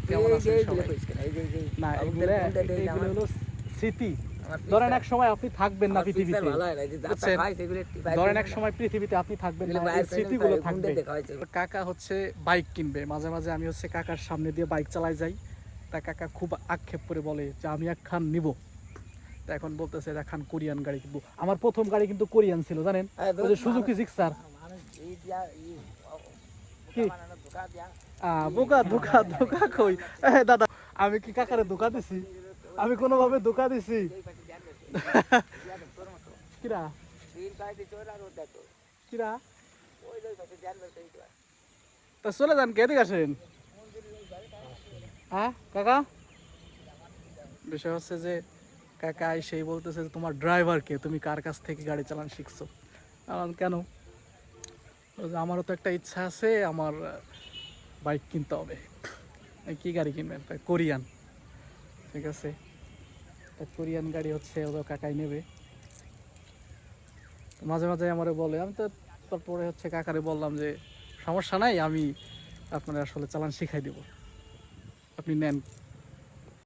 কেমন আছেন সবাই? না, এগুলো হলো স্মৃতি। ধরেন এক সময় আপনি থাকবেন না পৃথিবীতে, বুঝছেন? ধরেন এক সময় পৃথিবীতে আপনি থাকবেন না, এই স্মৃতিগুলো থাকবে। কাকা হচ্ছে বাইক কিনবে, মাঝে মাঝে আমি হচ্ছে কাকার সামনে দিয়ে বাইক চালাই যাই, তা কাকা খুব আক্ষেপ করে বলে যে আমি একখান নিব। তা এখন বলতেছে একখান কোরিয়ান গাড়ি কিনবো। আমার প্রথম গাড়ি কিন্তু কোরিয়ান ছিল, জানেন, ওই যে সুজুকি জিক্সার। কি বোকা ধোকা ধোকা কই? দাদা, আমি কি কাকারে ধোকা দিছি? আমি কোনোভাবে ধোকা দিছি? কিরা কিরা তা চলে যান, কে দিকে আসেন? হ্যাঁ কাকা, বিষয় হচ্ছে যে কাকা সেই বলতেছে যে তোমার ড্রাইভার কে, তুমি কার কাছ থেকে গাড়ি চালান শিখছো? কেন? বলছে, আমারও তো একটা ইচ্ছা আছে, আমার বাইক কিনতে হবে। কি গাড়ি কিনবেন? কোরিয়ান। ঠিক আছে, তা কোরিয়ান গাড়ি হচ্ছে ওদের কাকাই নেবে। মাঝে মাঝে আমারে বলে, আমি তো তারপরে হচ্ছে কাকারে বললাম যে সমস্যা নাই, আমি আপনার আসলে চালান শিখাই দিব, আপনি নেন।